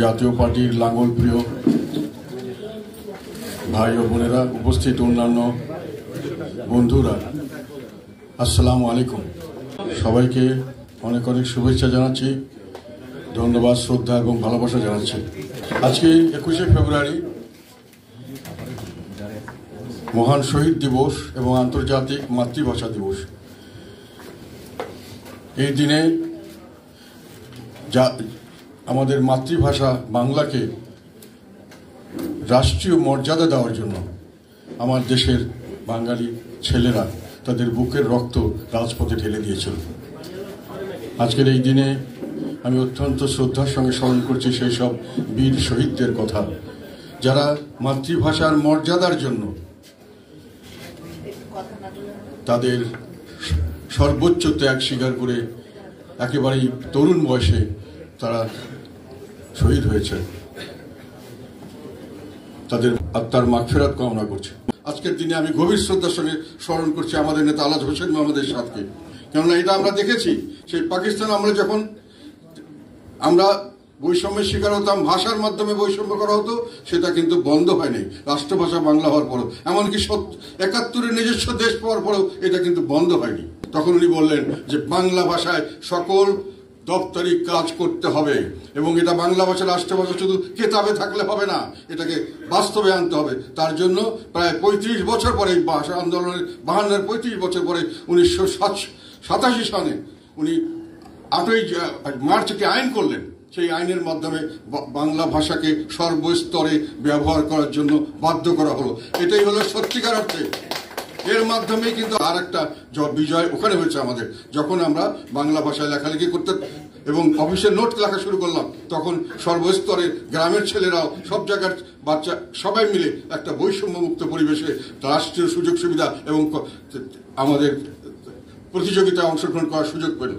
জাতীয় পার্টির লাঙ্গল প্রিয় ভাই ও বোনেরা, উপস্থিত অন্যান্য বন্ধুরা, আসসালামু আলাইকুম। সবাইকে অনেক অনেক শুভেচ্ছা জানাচ্ছি, ধন্যবাদ, শ্রদ্ধা এবং ভালোবাসা জানাচ্ছি। আজকে 21শে ফেব্রুয়ারি মহান শহীদ দিবস এবং আন্তর্জাতিক মাতৃভাষা দিবস। এই দিনে আমাদের মাতৃভাষা বাংলাকে রাষ্ট্রীয় মর্যাদা দেওয়ার জন্য আমার দেশের বাঙালি ছেলেরা তাদের বুকের রক্ত রাজপথে ঢেলে দিয়েছিল। আজকের এই দিনে আমি অত্যন্ত শ্রদ্ধার সঙ্গে স্মরণ করছি সেই সব বীর শহীদদের কথা, যারা মাতৃভাষার মর্যাদার জন্য তাদের সর্বোচ্চ ত্যাগ স্বীকার করে একেবারেই তরুণ বয়সে তারা শহীদ হয়েছে। তাদের আত্মার মাগফিরাত কামনা করছে। আজকের দিনে আমি গভীর শ্রদ্ধার সঙ্গে স্মরণ করছি আমাদের নেতা আলাজ হোসেন মোহাম্মদ এরশাদকে। কেননা এটা আমরা দেখেছি, সেই পাকিস্তান আমরা যখন বৈষম্যের শিকার হতাম, ভাষার মাধ্যমে বৈষম্য করা হতো, সেটা কিন্তু বন্ধ হয়নি রাষ্ট্রভাষা বাংলা হওয়ার পরও। এমনকি ৭১-এর নিজস্ব দেশ পাওয়ার পরেও এটা কিন্তু বন্ধ হয়নি। তখন উনি বললেন যে বাংলা ভাষায় সকল দপ্তরি কাজ করতে হবে এবং এটা বাংলা ভাষা রাষ্ট্রভাষা শুধু কেতাবে থাকলে হবে না, এটাকে বাস্তবে আনতে হবে। তার জন্য প্রায় ৩৫ বছর পরে, ভাষা আন্দোলনের ৫২-এর ৩৫ বছর পরে ১৯৮৭ সালে উনি ৮ই মার্চ একটি আইন করলেন। সেই আইনের মাধ্যমে বাংলা ভাষাকে সর্বস্তরে ব্যবহার করার জন্য বাধ্য করা হলো। এটাই হলো সত্যিকার অর্থে। এর মাধ্যমেই কিন্তু আর একটা বিজয় ওখানে হয়েছে আমাদের। যখন আমরা বাংলা ভাষায় লেখালেখি করতে এবং অফিসের নোট লেখা শুরু করলাম, তখন সর্বস্তরে গ্রামের ছেলেরাও, সব জায়গার বাচ্চা সবাই মিলে একটা বৈষম্যমুক্ত পরিবেশে রাষ্ট্রীয় সুযোগ সুবিধা এবং আমাদের প্রতিযোগিতায় অংশগ্রহণ করার সুযোগ পেল।